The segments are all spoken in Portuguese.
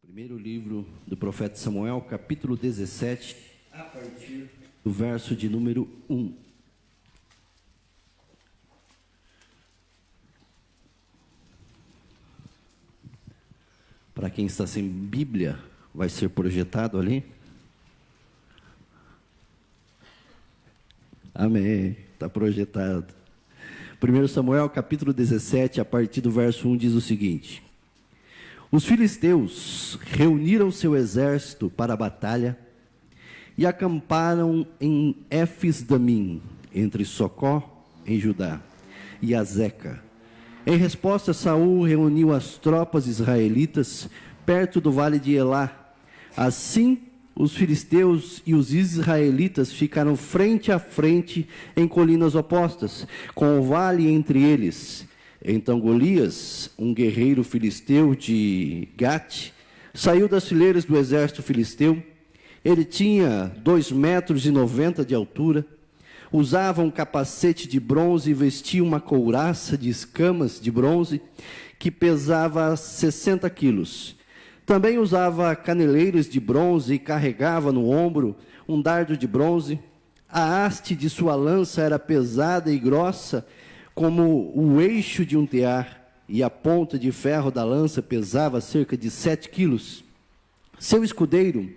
Primeiro livro do profeta Samuel, capítulo 17, a partir do verso de número 1. Para quem está sem Bíblia, vai ser projetado ali. Amém, está projetado. 1 Samuel, capítulo 17, a partir do verso 1, diz o seguinte: Os filisteus reuniram seu exército para a batalha e acamparam em Éfes-damim, entre Socó, em Judá, e Azeca. Em resposta, Saul reuniu as tropas israelitas perto do vale de Elá. Assim, os filisteus e os israelitas ficaram frente a frente em colinas opostas, com o vale entre eles. Então Golias, um guerreiro filisteu de Gate, saiu das fileiras do exército filisteu. Ele tinha 2,90 metros de altura, usava um capacete de bronze e vestia uma couraça de escamas de bronze que pesava 60 quilos. Também usava caneleiros de bronze e carregava no ombro um dardo de bronze. A haste de sua lança era pesada e grossa, como o eixo de um tear, e a ponta de ferro da lança pesava cerca de 7 quilos. Seu escudeiro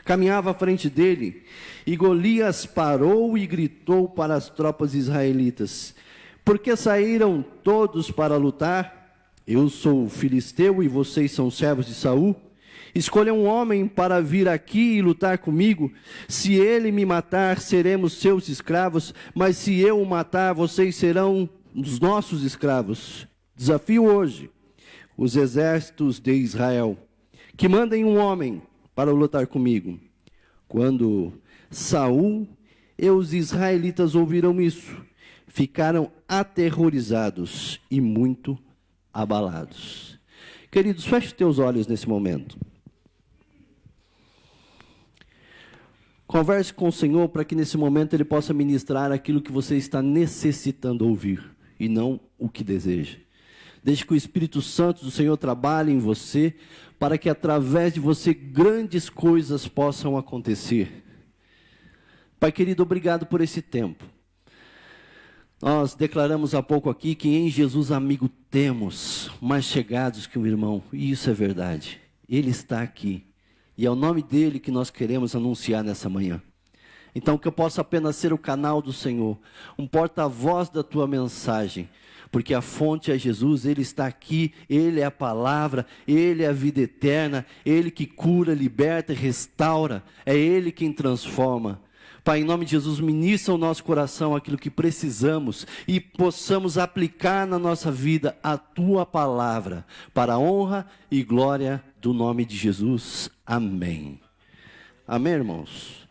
caminhava à frente dele, e Golias parou e gritou para as tropas israelitas: Por que saíram todos para lutar? Eu sou filisteu e vocês são servos de Saul. Escolha um homem para vir aqui e lutar comigo. Se ele me matar, seremos seus escravos, mas se eu o matar, vocês serão os nossos escravos. Desafio hoje os exércitos de Israel, que mandem um homem para lutar comigo. Quando Saul e os israelitas ouviram isso, ficaram aterrorizados e muito abalados. Queridos, feche os teus olhos nesse momento. Converse com o Senhor para que nesse momento Ele possa ministrar aquilo que você está necessitando ouvir e não o que deseja. Deixe que o Espírito Santo do Senhor trabalhe em você para que através de você grandes coisas possam acontecer. Pai querido, obrigado por esse tempo. Nós declaramos há pouco aqui que em Jesus amigo temos mais chegados que um irmão, e isso é verdade. Ele está aqui, e é o nome dele que nós queremos anunciar nessa manhã. Então que eu possa apenas ser o canal do Senhor, um porta-voz da tua mensagem, porque a fonte é Jesus, Ele está aqui, Ele é a palavra, Ele é a vida eterna, Ele que cura, liberta e restaura, é Ele quem transforma. Pai, em nome de Jesus, ministra ao nosso coração aquilo que precisamos e possamos aplicar na nossa vida a Tua palavra, para a honra e glória do nome de Jesus. Amém. Amém, irmãos?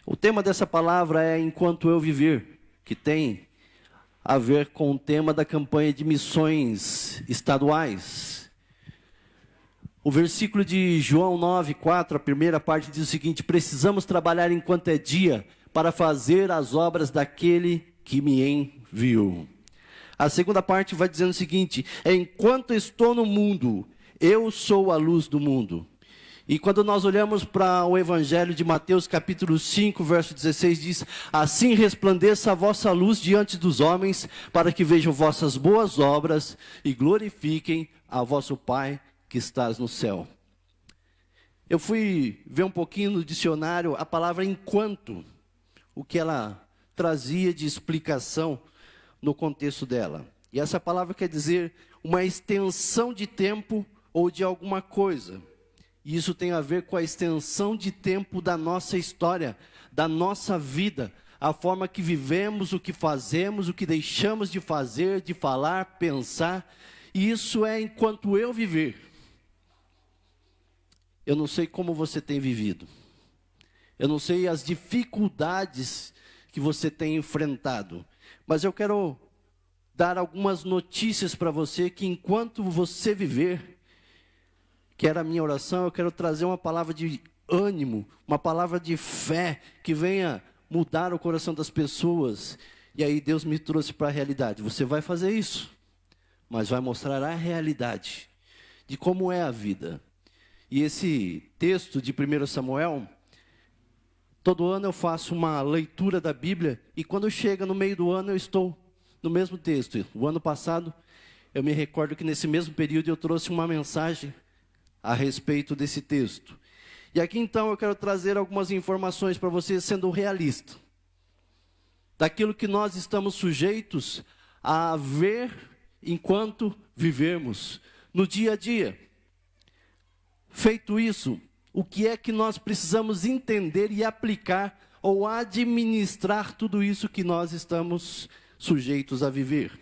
O tema dessa palavra é Enquanto Eu Viver, que tem a ver com o tema da campanha de missões estaduais. O versículo de João 9:4, a primeira parte diz o seguinte: Precisamos trabalhar enquanto é dia, para fazer as obras daquele que me enviou. A segunda parte vai dizendo o seguinte: Enquanto estou no mundo, eu sou a luz do mundo. E quando nós olhamos para o Evangelho de Mateus, capítulo 5, verso 16, diz: Assim resplandeça a vossa luz diante dos homens, para que vejam vossas boas obras e glorifiquem a vosso Pai que estás no céu. Eu fui ver um pouquinho no dicionário a palavra enquanto, o que ela trazia de explicação no contexto dela. E essa palavra quer dizer uma extensão de tempo ou de alguma coisa. E isso tem a ver com a extensão de tempo da nossa história, da nossa vida, a forma que vivemos, o que fazemos, o que deixamos de fazer, de falar, pensar. E isso é enquanto eu viver. Eu não sei como você tem vivido. Eu não sei as dificuldades que você tem enfrentado. Mas eu quero dar algumas notícias para você que enquanto você viver, que era a minha oração, eu quero trazer uma palavra de ânimo, uma palavra de fé, que venha mudar o coração das pessoas. E aí Deus me trouxe para a realidade. Você vai fazer isso, mas vai mostrar a realidade de como é a vida. E esse texto de 1 Samuel, todo ano eu faço uma leitura da Bíblia, e quando chega no meio do ano eu estou no mesmo texto. O ano passado, eu me recordo que nesse mesmo período eu trouxe uma mensagem a respeito desse texto. E aqui então eu quero trazer algumas informações para vocês, sendo realista, daquilo que nós estamos sujeitos a ver enquanto vivermos, no dia a dia. Feito isso, o que é que nós precisamos entender e aplicar ou administrar tudo isso que nós estamos sujeitos a viver?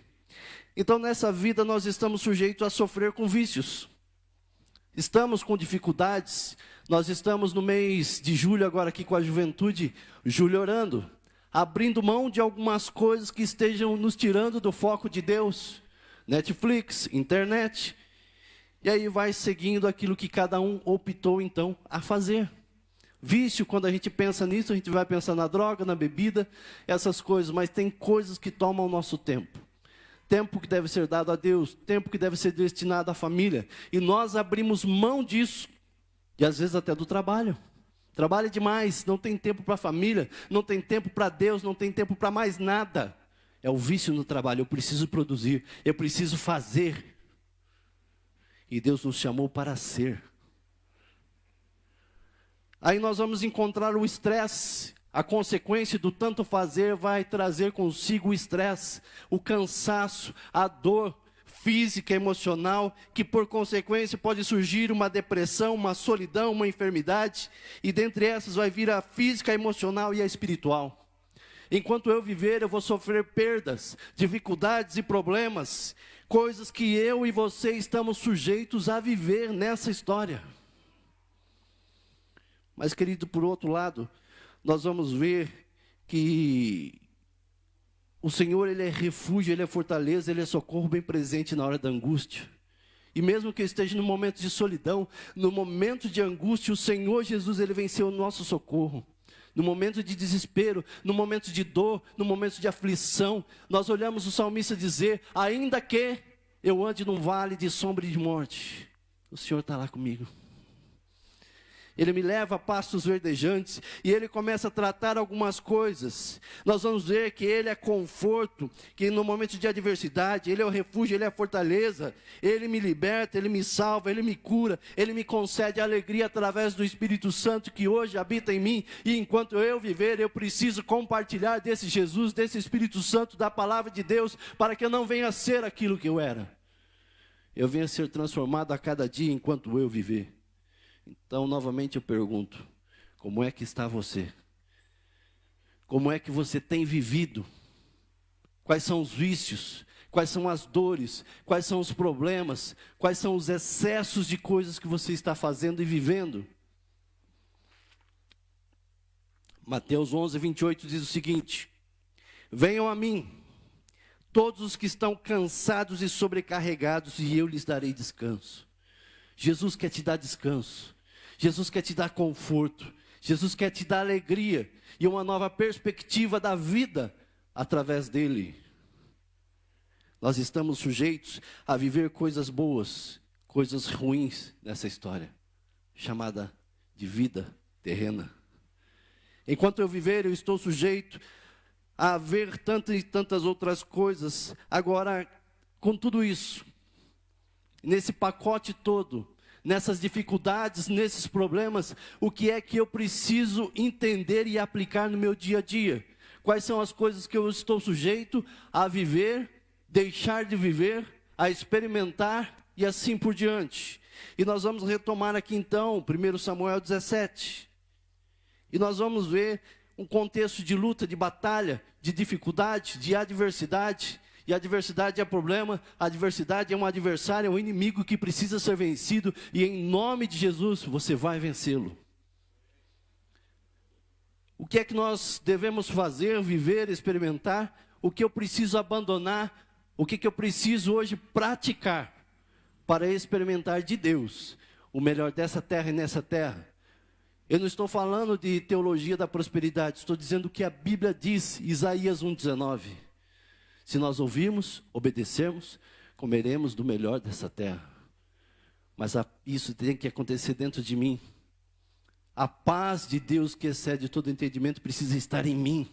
Então, nessa vida, nós estamos sujeitos a sofrer com vícios. Estamos com dificuldades. Nós estamos no mês de julho, agora aqui com a juventude, julho orando, abrindo mão de algumas coisas que estejam nos tirando do foco de Deus. Netflix, internet. E aí vai seguindo aquilo que cada um optou então a fazer. Vício, quando a gente pensa nisso, a gente vai pensar na droga, na bebida, essas coisas. Mas tem coisas que tomam o nosso tempo. Tempo que deve ser dado a Deus, tempo que deve ser destinado à família. E nós abrimos mão disso. E às vezes até do trabalho. Trabalha demais, não tem tempo para a família, não tem tempo para Deus, não tem tempo para mais nada. É o vício no trabalho. Eu preciso produzir, eu preciso fazer. E Deus nos chamou para ser. Aí nós vamos encontrar o estresse. A consequência do tanto fazer vai trazer consigo o estresse, o cansaço, a dor física, emocional, que por consequência pode surgir uma depressão, uma solidão, uma enfermidade. E dentre essas vai vir a física, a emocional e a espiritual. Enquanto eu viver, eu vou sofrer perdas, dificuldades e problemas, coisas que eu e você estamos sujeitos a viver nessa história. Mas, querido, por outro lado, nós vamos ver que o Senhor, Ele é refúgio, Ele é fortaleza, Ele é socorro bem presente na hora da angústia. E mesmo que eu esteja no momento de solidão, no momento de angústia, o Senhor Jesus, Ele venceu o nosso socorro. No momento de desespero, no momento de dor, no momento de aflição, nós olhamos o salmista dizer: ainda que eu ande num vale de sombra e de morte, o Senhor está lá comigo. Ele me leva a pastos verdejantes, e Ele começa a tratar algumas coisas. Nós vamos ver que Ele é conforto, que no momento de adversidade, Ele é o refúgio, Ele é a fortaleza. Ele me liberta, Ele me salva, Ele me cura, Ele me concede alegria através do Espírito Santo que hoje habita em mim. E enquanto eu viver, eu preciso compartilhar desse Jesus, desse Espírito Santo, da palavra de Deus, para que eu não venha a ser aquilo que eu era. Eu venha a ser transformado a cada dia enquanto eu viver. Então, novamente eu pergunto, como é que está você? Como é que você tem vivido? Quais são os vícios? Quais são as dores? Quais são os problemas? Quais são os excessos de coisas que você está fazendo e vivendo? Mateus 11, 28 diz o seguinte: venham a mim, todos os que estão cansados e sobrecarregados, e eu lhes darei descanso. Jesus quer te dar descanso, Jesus quer te dar conforto, Jesus quer te dar alegria e uma nova perspectiva da vida através dele. Nós estamos sujeitos a viver coisas boas, coisas ruins nessa história, chamada de vida terrena. Enquanto eu viver, eu estou sujeito a ver tantas e tantas outras coisas. Agora, com tudo isso, nesse pacote todo, nessas dificuldades, nesses problemas, o que é que eu preciso entender e aplicar no meu dia a dia? Quais são as coisas que eu estou sujeito a viver, deixar de viver, a experimentar e assim por diante? E nós vamos retomar aqui então 1 Samuel 17. E nós vamos ver um contexto de luta, de batalha, de dificuldade, de adversidade. E a adversidade é problema, a adversidade é um adversário, é um inimigo que precisa ser vencido. E em nome de Jesus, você vai vencê-lo. O que é que nós devemos fazer, viver, experimentar? O que eu preciso abandonar? O que eu preciso hoje praticar para experimentar de Deus o melhor dessa terra e nessa terra? Eu não estou falando de teologia da prosperidade, estou dizendo o que a Bíblia diz, Isaías 1,19. Se nós ouvirmos, obedecermos, comeremos do melhor dessa terra. Mas isso tem que acontecer dentro de mim. A paz de Deus que excede todo entendimento precisa estar em mim.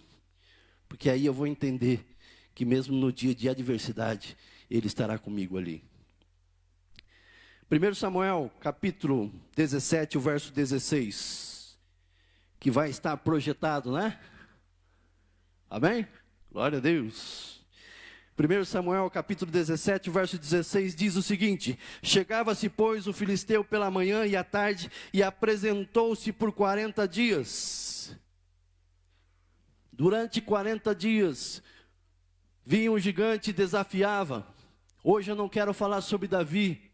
Porque aí eu vou entender que mesmo no dia de adversidade, Ele estará comigo ali. 1 Samuel, capítulo 17, o verso 16. Que vai estar projetado, né? Amém? Glória a Deus. 1 Samuel, capítulo 17, verso 16, diz o seguinte: chegava-se, pois, o filisteu pela manhã e à tarde, e apresentou-se por 40 dias. Durante 40 dias, vinha um gigante e desafiava. Hoje eu não quero falar sobre Davi.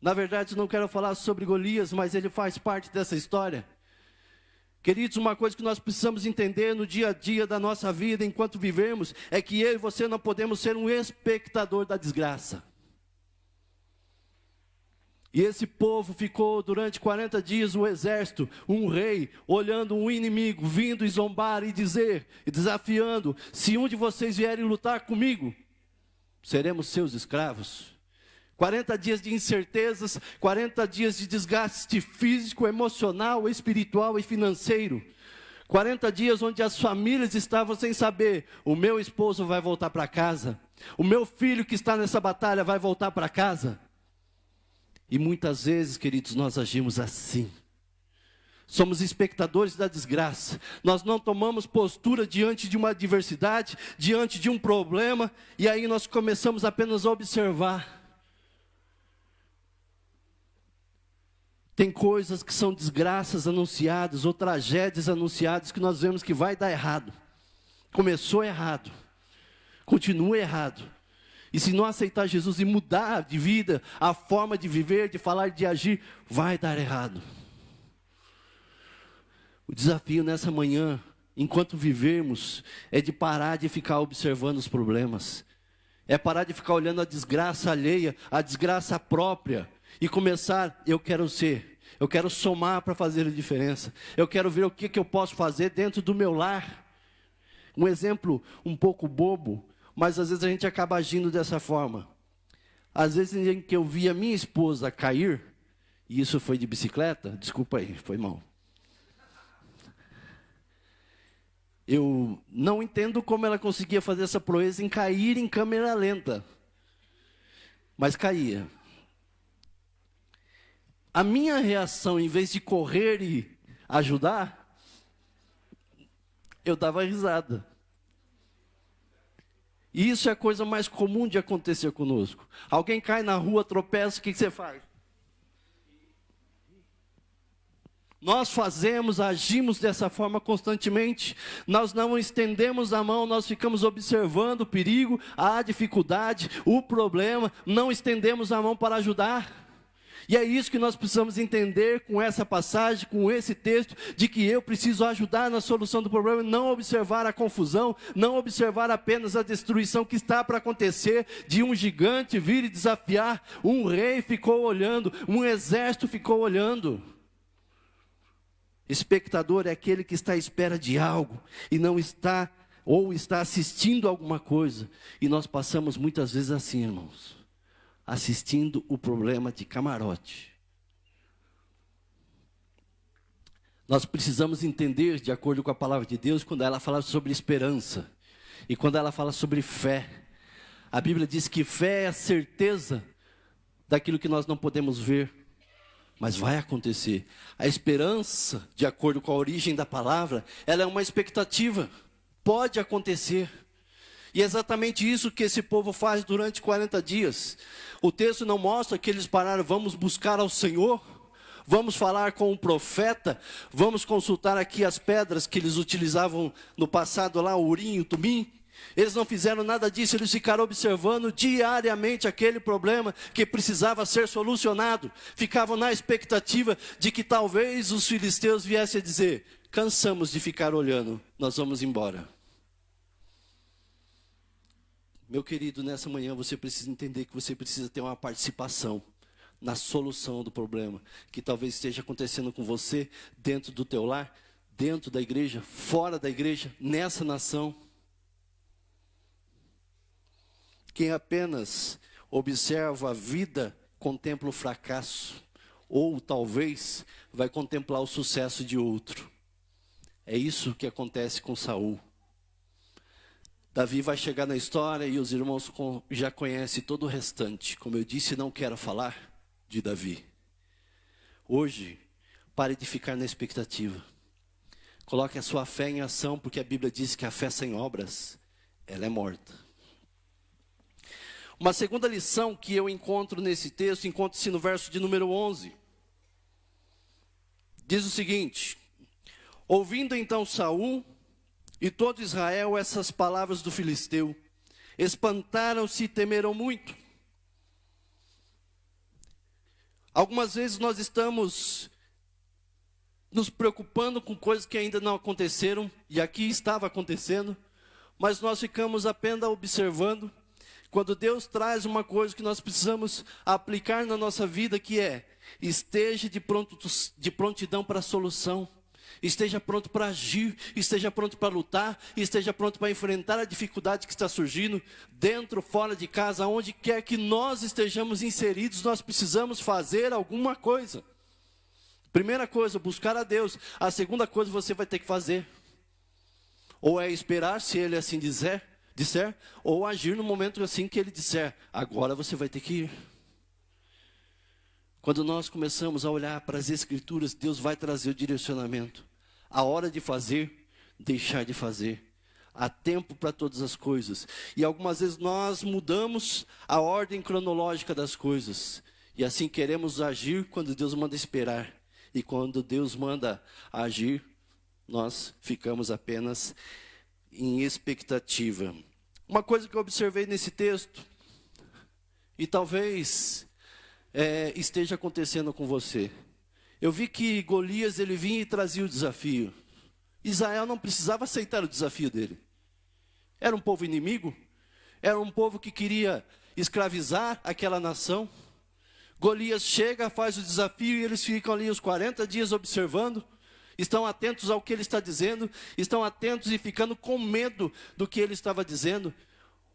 Na verdade, não quero falar sobre Golias, mas ele faz parte dessa história. Queridos, uma coisa que nós precisamos entender no dia a dia da nossa vida, enquanto vivemos, é que eu e você não podemos ser um espectador da desgraça. E esse povo ficou durante 40 dias, o exército, um rei, olhando um inimigo, vindo e zombar e dizer, e desafiando: se um de vocês vierem lutar comigo, seremos seus escravos. 40 dias de incertezas, 40 dias de desgaste físico, emocional, espiritual e financeiro. 40 dias onde as famílias estavam sem saber: o meu esposo vai voltar para casa, o meu filho que está nessa batalha vai voltar para casa. E muitas vezes, queridos, nós agimos assim. Somos espectadores da desgraça. Nós não tomamos postura diante de uma adversidade, diante de um problema, e aí nós começamos apenas a observar. Tem coisas que são desgraças anunciadas ou tragédias anunciadas que nós vemos que vai dar errado. Começou errado, continua errado. E se não aceitar Jesus e mudar de vida, a forma de viver, de falar, de agir, vai dar errado. O desafio nessa manhã, enquanto vivermos, é de parar de ficar observando os problemas. É parar de ficar olhando a desgraça alheia, a desgraça própria. E começar: eu quero somar para fazer a diferença. Eu quero ver o que eu posso fazer dentro do meu lar. Um exemplo um pouco bobo, mas às vezes a gente acaba agindo dessa forma. Às vezes em que eu vi a minha esposa cair, e isso foi de bicicleta, desculpa aí, foi mal. Eu não entendo como ela conseguia fazer essa proeza em cair em câmera lenta. Mas caía. A minha reação, em vez de correr e ajudar, eu dava risada. E isso é a coisa mais comum de acontecer conosco. Alguém cai na rua, tropeça, o que você faz? Nós agimos dessa forma constantemente. Nós não estendemos a mão, nós ficamos observando o perigo, a dificuldade, o problema, não estendemos a mão para ajudar. E é isso que nós precisamos entender com essa passagem, com esse texto, de que eu preciso ajudar na solução do problema, não observar a confusão, não observar apenas a destruição que está para acontecer, de um gigante vir e desafiar. Um rei ficou olhando, um exército ficou olhando. Espectador é aquele que está à espera de algo, e não está, ou está assistindo alguma coisa. E nós passamos muitas vezes assim, irmãos, assistindo o problema de camarote. Nós precisamos entender, de acordo com a palavra de Deus, quando ela fala sobre esperança, e quando ela fala sobre fé. A Bíblia diz que fé é a certeza daquilo que nós não podemos ver, mas vai acontecer. A esperança, de acordo com a origem da palavra, ela é uma expectativa, pode acontecer. E é exatamente isso que esse povo faz durante 40 dias. O texto não mostra que eles pararam: vamos buscar ao Senhor, vamos falar com o profeta, vamos consultar aqui as pedras que eles utilizavam no passado lá, o Urim e o Tumim. Eles não fizeram nada disso, eles ficaram observando diariamente aquele problema que precisava ser solucionado. Ficavam na expectativa de que talvez os filisteus viessem a dizer: cansamos de ficar olhando, nós vamos embora. Meu querido, nessa manhã você precisa entender que você precisa ter uma participação na solução do problema, que talvez esteja acontecendo com você, dentro do teu lar, dentro da igreja, fora da igreja, nessa nação. Quem apenas observa a vida contempla o fracasso, ou talvez vai contemplar o sucesso de outro. É isso que acontece com Saul. Davi vai chegar na história e os irmãos já conhecem todo o restante. Como eu disse, não quero falar de Davi. Hoje, pare de ficar na expectativa. Coloque a sua fé em ação, porque a Bíblia diz que a fé sem obras, ela é morta. Uma segunda lição que eu encontro nesse texto, encontra-se no verso de número 11. Diz o seguinte: ouvindo então Saul e todo Israel essas palavras do filisteu, espantaram-se e temeram muito. Algumas vezes nós estamos nos preocupando com coisas que ainda não aconteceram, e aqui estava acontecendo, mas nós ficamos apenas observando, quando Deus traz uma coisa que nós precisamos aplicar na nossa vida, que é, esteja de prontidão para a solução. Esteja pronto para agir, esteja pronto para lutar, esteja pronto para enfrentar a dificuldade que está surgindo, dentro, fora de casa, onde quer que nós estejamos inseridos, nós precisamos fazer alguma coisa. Primeira coisa, buscar a Deus. A segunda coisa você vai ter que fazer. Ou é esperar, se Ele assim disser, ou agir no momento assim que Ele disser, agora você vai ter que ir. Quando nós começamos a olhar para as Escrituras, Deus vai trazer o direcionamento. A hora de fazer, deixar de fazer. Há tempo para todas as coisas. E algumas vezes nós mudamos a ordem cronológica das coisas. E assim queremos agir quando Deus manda esperar. E quando Deus manda agir, nós ficamos apenas em expectativa. Uma coisa que eu observei nesse texto, e talvez esteja acontecendo com você. Eu vi que Golias, ele vinha e trazia o desafio. Israel não precisava aceitar o desafio dele. Era um povo inimigo, era um povo que queria escravizar aquela nação. Golias chega, faz o desafio e eles ficam ali os 40 dias observando. Estão atentos ao que ele está dizendo, estão atentos e ficando com medo do que ele estava dizendo.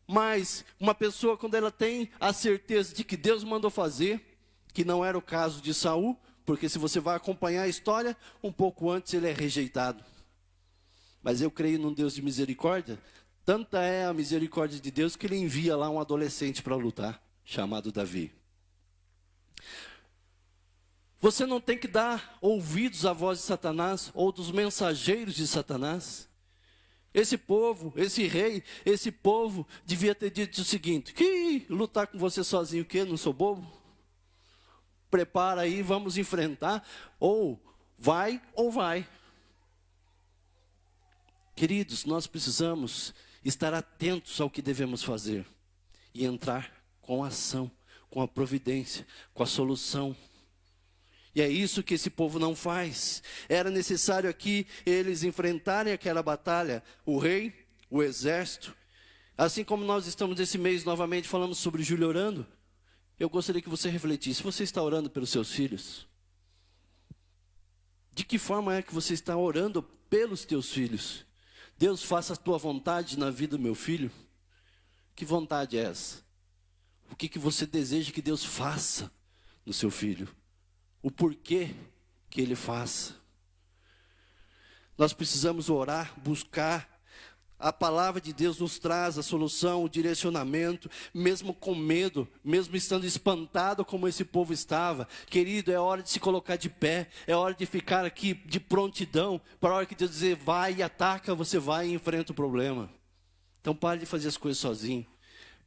Mas uma pessoa, quando ela tem a certeza de que Deus mandou fazer, que não era o caso de Saul, porque se você vai acompanhar a história, um pouco antes ele é rejeitado. Mas eu creio num Deus de misericórdia. Tanta é a misericórdia de Deus que Ele envia lá um adolescente para lutar, chamado Davi. Você não tem que dar ouvidos à voz de Satanás ou dos mensageiros de Satanás. Esse povo, esse rei, esse povo devia ter dito o seguinte: que lutar com você sozinho o quê? Não sou bobo? Prepara aí, vamos enfrentar, ou vai. Queridos, nós precisamos estar atentos ao que devemos fazer e entrar com a ação, com a providência, com a solução. E é isso que esse povo não faz. Era necessário aqui eles enfrentarem aquela batalha, o rei, o exército. Assim como nós estamos esse mês novamente falando sobre Júlio orando, eu gostaria que você refletisse. Você está orando pelos seus filhos? De que forma é que você está orando pelos teus filhos? Deus, faça a tua vontade na vida do meu filho. Que vontade é essa? O que você deseja que Deus faça no seu filho? O porquê que Ele faça? Nós precisamos orar, buscar. A palavra de Deus nos traz a solução, o direcionamento, mesmo com medo, mesmo estando espantado como esse povo estava. Querido, é hora de se colocar de pé, é hora de ficar aqui de prontidão, para a hora que Deus dizer, vai e ataca, você vai e enfrenta o problema. Então pare de fazer as coisas sozinho,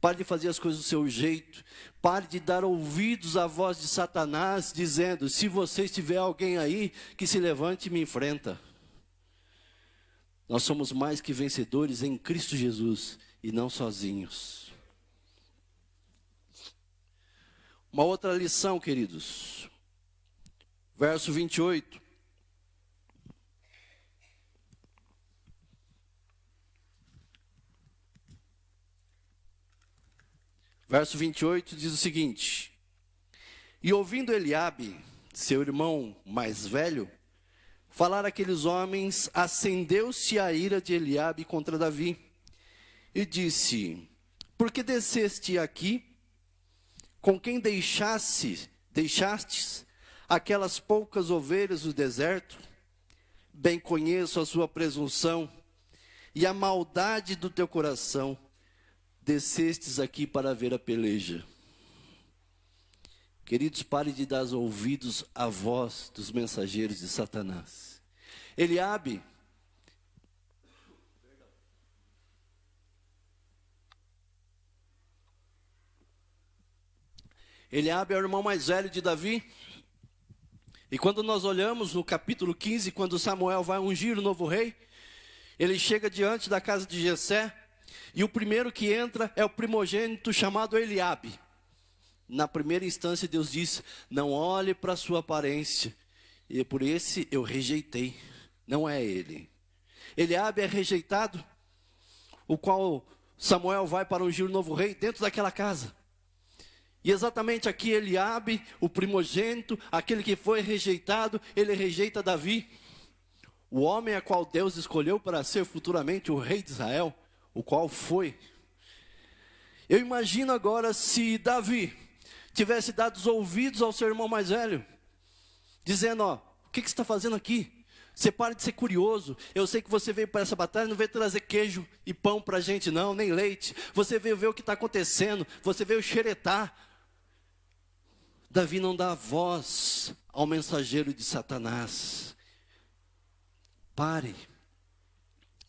pare de fazer as coisas do seu jeito, pare de dar ouvidos à voz de Satanás, dizendo, se você tiver alguém aí, que se levante e me enfrenta. Nós somos mais que vencedores em Cristo Jesus e não sozinhos. Uma outra lição, queridos. Verso 28. Verso 28 diz o seguinte: e ouvindo Eliabe, seu irmão mais velho, falar aqueles homens, acendeu-se a ira de Eliabe contra Davi, e disse, por que desceste aqui com quem deixastes aquelas poucas ovelhas do deserto? Bem conheço a sua presunção e a maldade do teu coração. Descestes aqui para ver a peleja. Queridos, pare de dar ouvidos à voz dos mensageiros de Satanás. Eliabe é o irmão mais velho de Davi. E quando nós olhamos no capítulo 15, quando Samuel vai ungir o novo rei, ele chega diante da casa de Jessé, e o primeiro que entra é o primogênito chamado Eliabe. Na primeira instância Deus diz: não olhe para a sua aparência, e por esse eu rejeitei, não é ele. Eliabe é rejeitado, o qual Samuel vai para ungir o novo rei dentro daquela casa. E exatamente aqui Eliabe, o primogênito, aquele que foi rejeitado, ele rejeita Davi, o homem a qual Deus escolheu para ser futuramente o rei de Israel, o qual foi. Eu imagino agora se Davi tivesse dado os ouvidos ao seu irmão mais velho, dizendo: ó, o que você está fazendo aqui? Você para de ser curioso. Eu sei que você veio para essa batalha, não veio trazer queijo e pão para a gente não, nem leite. Você veio ver o que está acontecendo, você veio xeretar. Davi não dá voz ao mensageiro de Satanás. Pare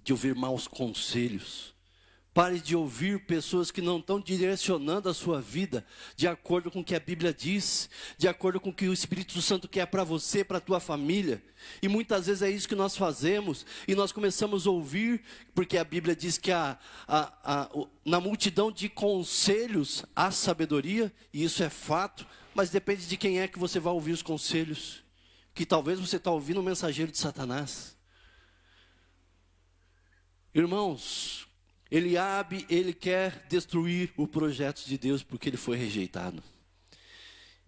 de ouvir maus conselhos. Pare de ouvir pessoas que não estão direcionando a sua vida de acordo com o que a Bíblia diz, de acordo com o que o Espírito Santo quer para você, para a tua família. E muitas vezes é isso que nós fazemos, e nós começamos a ouvir, porque a Bíblia diz que na multidão de conselhos há sabedoria, e isso é fato, mas depende de quem é que você vai ouvir os conselhos, que talvez você está ouvindo o mensageiro de Satanás. Irmãos, Eliabe, ele quer destruir o projeto de Deus porque ele foi rejeitado.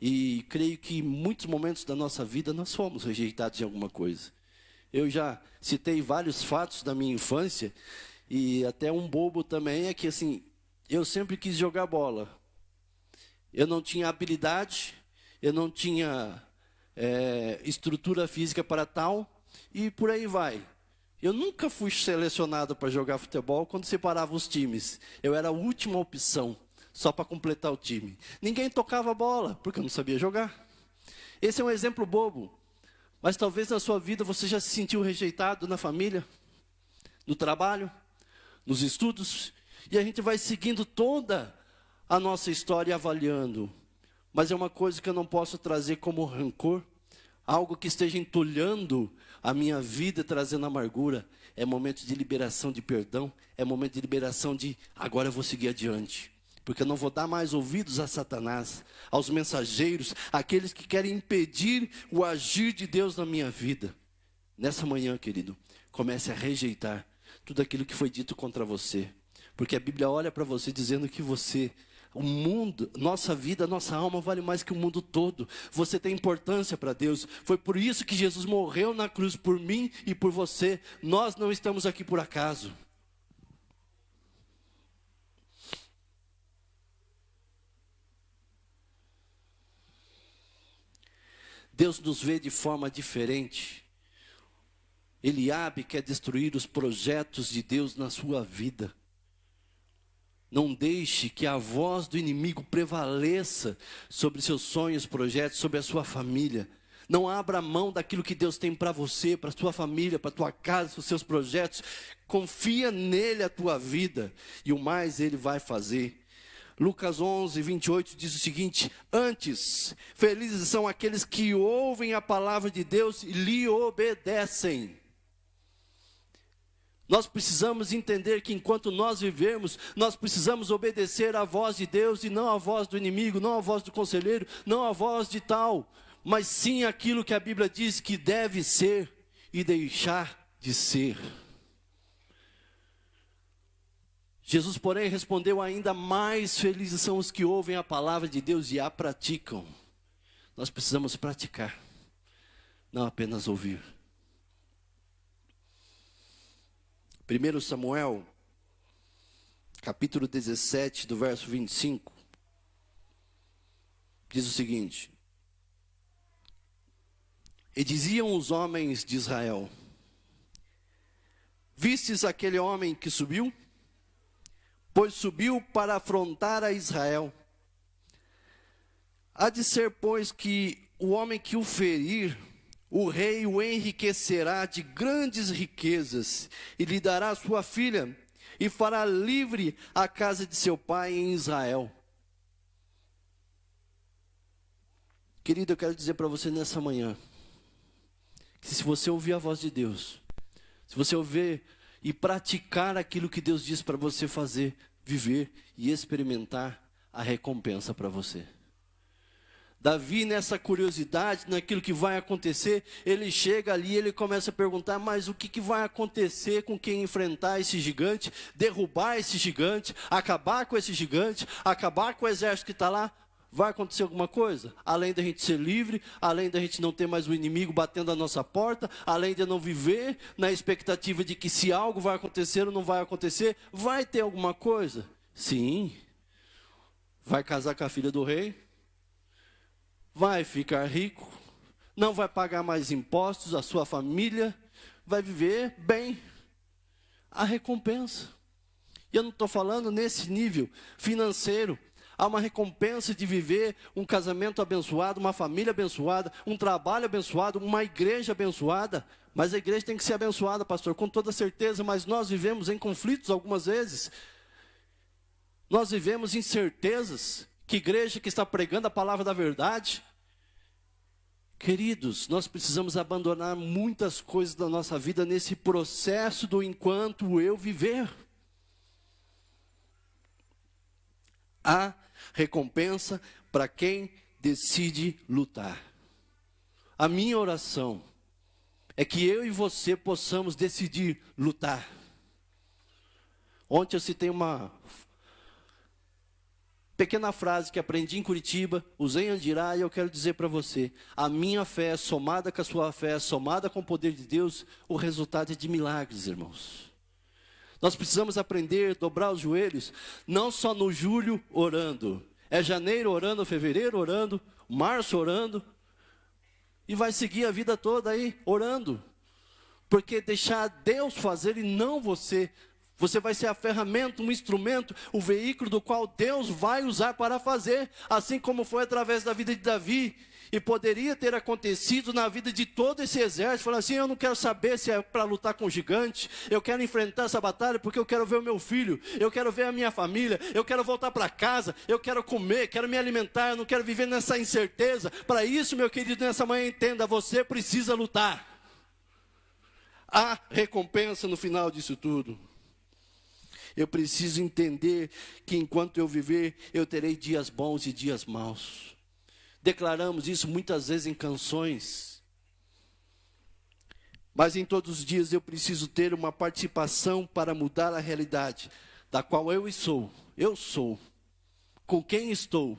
E creio que em muitos momentos da nossa vida nós fomos rejeitados em alguma coisa. Eu já citei vários fatos da minha infância, e até um bobo também é que assim, eu sempre quis jogar bola. Eu não tinha habilidade, eu não tinha estrutura física para tal, e por aí vai. Eu nunca fui selecionado para jogar futebol quando separava os times. Eu era a última opção, só para completar o time. Ninguém tocava a bola, porque eu não sabia jogar. Esse é um exemplo bobo, mas talvez na sua vida você já se sentiu rejeitado na família, no trabalho, nos estudos, e a gente vai seguindo toda a nossa história avaliando. Mas é uma coisa que eu não posso trazer como rancor, algo que esteja entulhando a minha vida, trazendo amargura. É momento de liberação de perdão, é momento de liberação de agora eu vou seguir adiante, porque eu não vou dar mais ouvidos a Satanás, aos mensageiros, aqueles que querem impedir o agir de Deus na minha vida. Nessa manhã, querido, comece a rejeitar tudo aquilo que foi dito contra você, porque a Bíblia olha para você dizendo que você, o mundo, nossa vida, nossa alma vale mais que o mundo todo. Você tem importância para Deus. Foi por isso que Jesus morreu na cruz por mim e por você. Nós não estamos aqui por acaso. Deus nos vê de forma diferente. Eliabe quer destruir os projetos de Deus na sua vida. Não deixe que a voz do inimigo prevaleça sobre seus sonhos, projetos, sobre a sua família. Não abra mão daquilo que Deus tem para você, para a sua família, para a tua casa, para os seus projetos. Confia nele a tua vida, e o mais ele vai fazer. Lucas 11, 28 diz o seguinte: antes, felizes são aqueles que ouvem a palavra de Deus e lhe obedecem. Nós precisamos entender que enquanto nós vivermos, nós precisamos obedecer à voz de Deus e não à voz do inimigo, não à voz do conselheiro, não à voz de tal, mas sim aquilo que a Bíblia diz que deve ser e deixar de ser. Jesus, porém, respondeu ainda: mais felizes são os que ouvem a palavra de Deus e a praticam. Nós precisamos praticar, não apenas ouvir. 1 Samuel, capítulo 17, do verso 25. diz o seguinte: e diziam os homens de Israel: vistes aquele homem que subiu? Pois subiu para afrontar a Israel. Há de ser, pois, que o homem que o ferir, o rei o enriquecerá de grandes riquezas, e lhe dará sua filha, e fará livre a casa de seu pai em Israel. Querido, eu quero dizer para você nessa manhã, que se você ouvir a voz de Deus, se você ouvir e praticar aquilo que Deus diz para você fazer, viver e experimentar, a recompensa para você. Davi, nessa curiosidade, naquilo que vai acontecer, ele chega ali, ele começa a perguntar: mas o que vai acontecer com quem enfrentar esse gigante, derrubar esse gigante, acabar com esse gigante, acabar com o exército que está lá? Vai acontecer alguma coisa? Além da gente ser livre, além da gente não ter mais o inimigo batendo a nossa porta, além de não viver na expectativa de que se algo vai acontecer ou não vai acontecer, vai ter alguma coisa? Sim. Vai casar com a filha do rei? Vai ficar rico? Não vai pagar mais impostos? A sua família vai viver bem. A recompensa. E eu não estou falando nesse nível financeiro. Há uma recompensa de viver um casamento abençoado, uma família abençoada, um trabalho abençoado, uma igreja abençoada. Mas a igreja tem que ser abençoada, pastor, com toda certeza. Mas nós vivemos em conflitos algumas vezes. Nós vivemos incertezas. Que igreja que está pregando a palavra da verdade? Queridos, nós precisamos abandonar muitas coisas da nossa vida nesse processo do enquanto eu viver. Há recompensa para quem decide lutar. A minha oração é que eu e você possamos decidir lutar. Ontem eu citei uma pequena frase que aprendi em Curitiba, usei em Andirá, e eu quero dizer para você: a minha fé, somada com a sua fé, somada com o poder de Deus, o resultado é de milagres, irmãos. Nós precisamos aprender a dobrar os joelhos, não só no julho orando, é janeiro orando, fevereiro orando, março orando, e vai seguir a vida toda aí orando, porque deixar Deus fazer e não você. Você vai ser a ferramenta, um instrumento, o veículo do qual Deus vai usar para fazer, assim como foi através da vida de Davi. E poderia ter acontecido na vida de todo esse exército. Falar assim: eu não quero saber se é para lutar com o gigante, eu quero enfrentar essa batalha porque eu quero ver o meu filho, eu quero ver a minha família, eu quero voltar para casa, eu quero comer, quero me alimentar, eu não quero viver nessa incerteza. Para isso, meu querido, nessa manhã entenda, você precisa lutar. Há recompensa no final disso tudo. Eu preciso entender que enquanto eu viver, eu terei dias bons e dias maus. Declaramos isso muitas vezes em canções. Mas em todos os dias eu preciso ter uma participação para mudar a realidade, da qual eu sou, com quem estou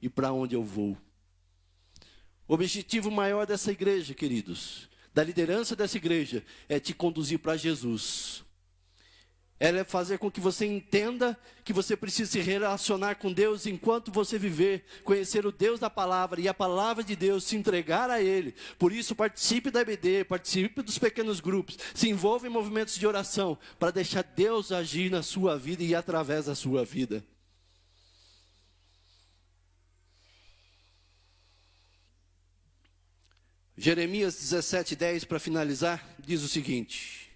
e para onde eu vou. O objetivo maior dessa igreja, queridos, da liderança dessa igreja, é te conduzir para Jesus. Ela é fazer com que você entenda que você precisa se relacionar com Deus enquanto você viver, conhecer o Deus da palavra e a palavra de Deus, se entregar a Ele. Por isso, participe da EBD, participe dos pequenos grupos, se envolva em movimentos de oração, para deixar Deus agir na sua vida e através da sua vida. Jeremias 17:10, para finalizar, diz o seguinte: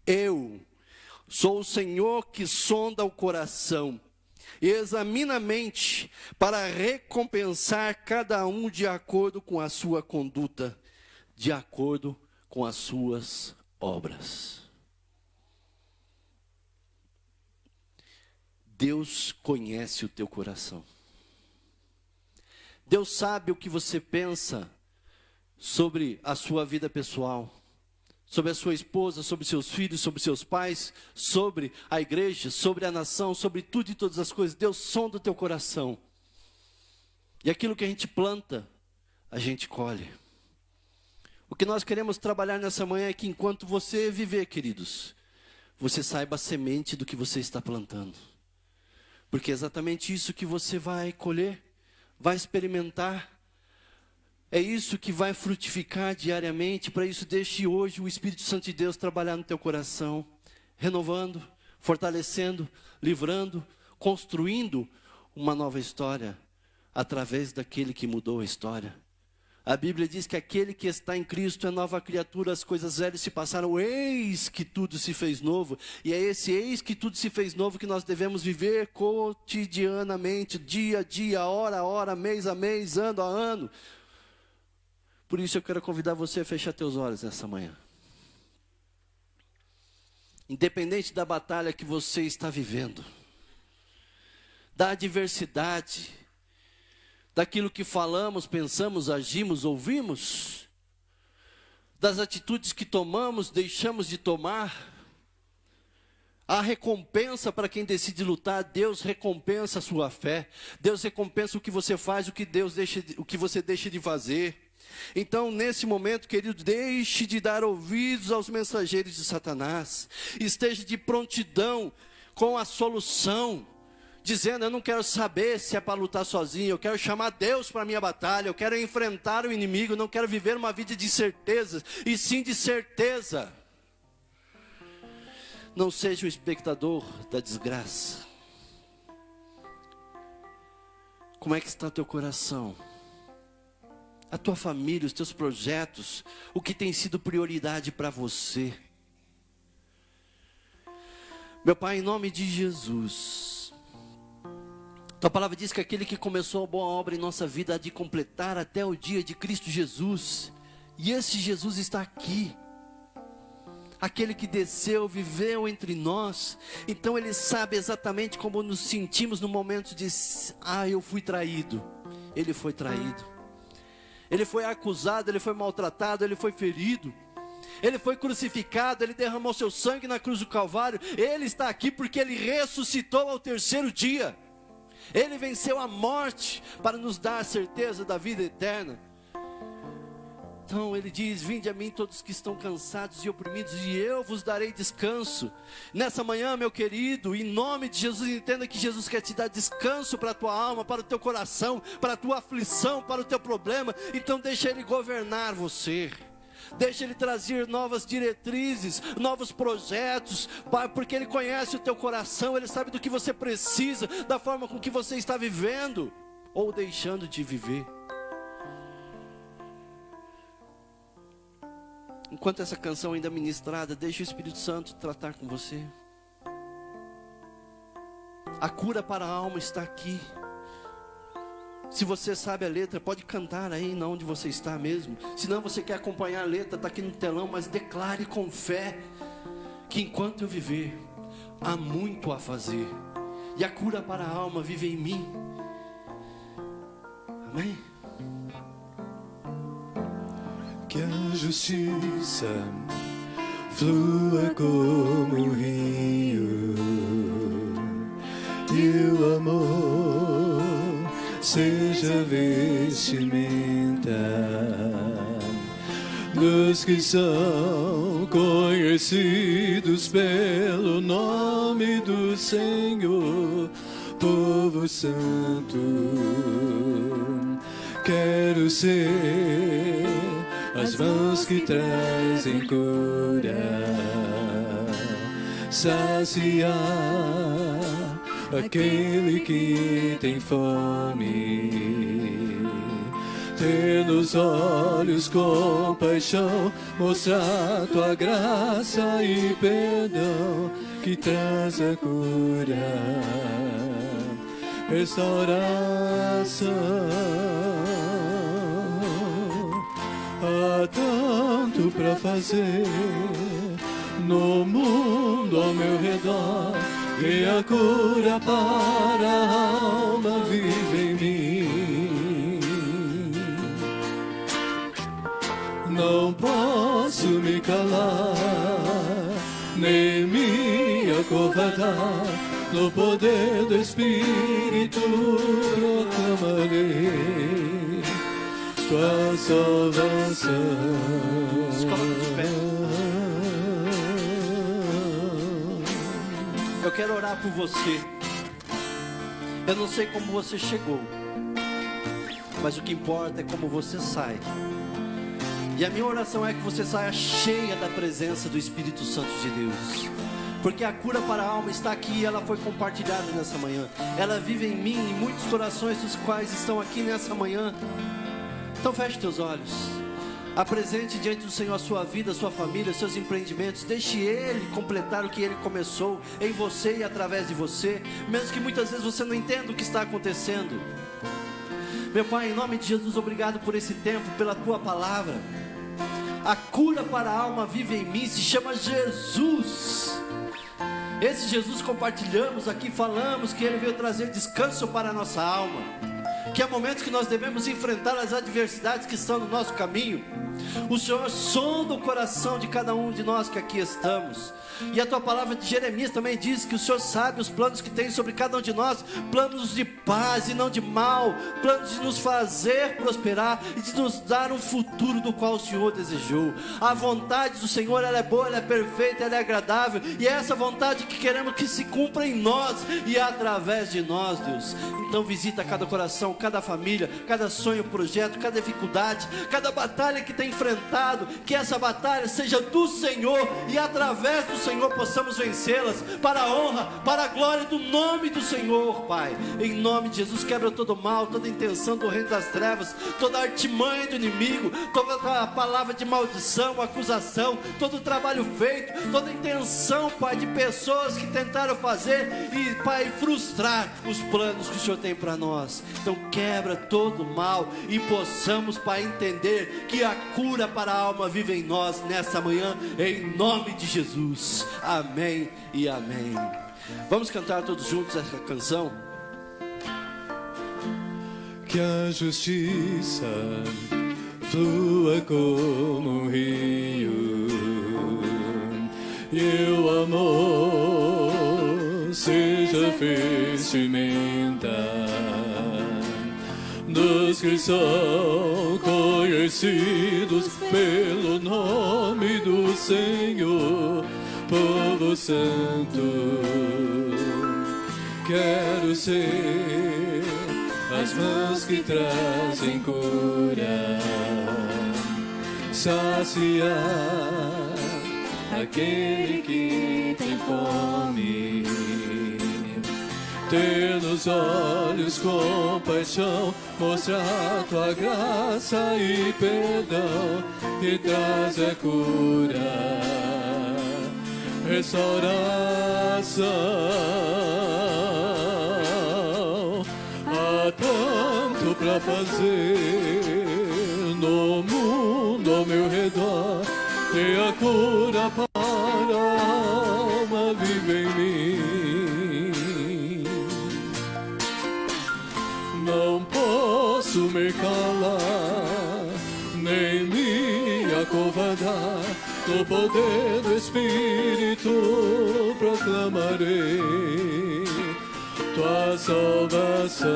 eu sou o Senhor que sonda o coração e examina a mente para recompensar cada um de acordo com a sua conduta, de acordo com as suas obras. Deus conhece o teu coração. Deus sabe o que você pensa sobre a sua vida pessoal, sobre a sua esposa, sobre seus filhos, sobre seus pais, sobre a igreja, sobre a nação, sobre tudo e todas as coisas. Deus sonda o teu coração. E aquilo que a gente planta, a gente colhe. O que nós queremos trabalhar nessa manhã é que enquanto você viver, queridos, você saiba a semente do que você está plantando. Porque é exatamente isso que você vai colher. vai experimentar. É isso que vai frutificar diariamente. Para isso, deixe hoje o Espírito Santo de Deus trabalhar no teu coração, renovando, fortalecendo, livrando, construindo uma nova história, através daquele que mudou a história. A Bíblia diz que aquele que está em Cristo é nova criatura, as coisas velhas se passaram, eis que tudo se fez novo. E é esse eis que tudo se fez novo que nós devemos viver cotidianamente, dia a dia, hora a hora, mês a mês, ano a ano. Por isso eu quero convidar você a fechar teus olhos nessa manhã. Independente da batalha que você está vivendo, da adversidade, daquilo que falamos, pensamos, agimos, ouvimos, das atitudes que tomamos, deixamos de tomar, há recompensa para quem decide lutar. Deus recompensa a sua fé, Deus recompensa o que você faz, o que você deixa de fazer. Então, nesse momento, querido, deixe de dar ouvidos aos mensageiros de Satanás, esteja de prontidão com a solução, dizendo: eu não quero saber se é para lutar sozinho, eu quero chamar Deus para a minha batalha, eu quero enfrentar o inimigo, não quero viver uma vida de incertezas, e sim de certeza. Não seja o espectador da desgraça. Como é que está o teu coração? A tua família, os teus projetos, o que tem sido prioridade para você? Meu Pai, em nome de Jesus, tua palavra diz que aquele que começou a boa obra em nossa vida há de completar até o dia de Cristo Jesus. E esse Jesus está aqui. Aquele que desceu, viveu entre nós. Então Ele sabe exatamente como nos sentimos no momento de: eu fui traído. Ele foi traído. Ele foi acusado, ele foi maltratado, ele foi ferido. Ele foi crucificado, ele derramou seu sangue na cruz do Calvário. Ele está aqui porque Ele ressuscitou ao terceiro dia. Ele venceu a morte para nos dar a certeza da vida eterna. Então Ele diz: vinde a mim todos que estão cansados e oprimidos, e eu vos darei descanso. Nessa manhã, meu querido, em nome de Jesus, entenda que Jesus quer te dar descanso para a tua alma, para o teu coração, para a tua aflição, para o teu problema. Então deixa Ele governar você. Deixa Ele trazer novas diretrizes, novos projetos, porque Ele conhece o teu coração, Ele sabe do que você precisa, da forma com que você está vivendo ou deixando de viver. Enquanto essa canção ainda é ministrada, deixa o Espírito Santo tratar com você. A cura para a alma está aqui. Se você sabe a letra, pode cantar aí onde você está mesmo. Se não, você quer acompanhar a letra, está aqui no telão. Mas declare com fé que enquanto eu viver, há muito a fazer. E a cura para a alma vive em mim. Amém? Que a justiça flua como um rio, e o amor seja vestimenta dos que são conhecidos pelo nome do Senhor. Povo santo, quero ser as mãos que trazem cura, saciar aquele que tem fome, ter nos olhos compaixão, mostrar tua graça e perdão que traz a cura, restauração. Há tanto para fazer no mundo ao meu redor, e a cura para a alma vive em mim. Não posso me calar, nem me acovardar, no poder do Espírito proclamarei tua salvação. Eu quero orar por você. Eu não sei como você chegou, mas o que importa é como você sai. E a minha oração é que você saia cheia da presença do Espírito Santo de Deus, porque a cura para a alma está aqui, ela foi compartilhada nessa manhã, ela vive em mim, em muitos corações dos quais estão aqui nessa manhã. Então feche teus olhos, apresente diante do Senhor a sua vida, a sua família, seus empreendimentos. Deixe Ele completar o que Ele começou em você e através de você, mesmo que muitas vezes você não entenda o que está acontecendo. Meu Pai, em nome de Jesus, obrigado por esse tempo, pela Tua palavra. A cura para a alma vive em mim, se chama Jesus. Esse Jesus compartilhamos aqui, falamos que Ele veio trazer descanso para a nossa alma, que há momentos que nós devemos enfrentar as adversidades que estão no nosso caminho. O Senhor sonda o coração de cada um de nós que aqui estamos. E a tua palavra de Jeremias também diz que o Senhor sabe os planos que tem sobre cada um de nós, planos de paz e não de mal, planos de nos fazer prosperar e de nos dar um futuro do qual o Senhor desejou. A vontade do Senhor, ela é boa, ela é perfeita, ela é agradável, e é essa vontade que queremos que se cumpra em nós e através de nós, Deus. Então visita cada coração, cada família, cada sonho, projeto, cada dificuldade, cada batalha que tem enfrentado, que essa batalha seja do Senhor e através do Senhor possamos vencê-las, para a honra, para a glória do nome do Senhor, Pai. Em nome de Jesus, quebra todo mal, toda intenção do reino das trevas, toda artimanha do inimigo, toda a palavra de maldição, acusação, todo o trabalho feito, toda a intenção, Pai, de pessoas que tentaram fazer e, Pai, frustrar os planos que o Senhor tem para nós. Então quebra todo o mal e possamos, Pai, entender que a cura para a alma vive em nós nessa manhã, em nome de Jesus. Amém e amém. Vamos cantar todos juntos essa canção. Que a justiça flua como um rio e o amor seja vestimenta dos que são conhecidos pelo nome do Senhor. Povo santo, quero ser as mãos que trazem cura, saciar aquele que tem fome, ter nos olhos compaixão, mostrar tua graça e perdão, que traz a cura, restauração. Há tanto pra fazer no mundo ao meu redor, e a cura para a alma vive em mim. Não posso me calar, nem me acovardar. No poder do Espírito proclamarei tua salvação.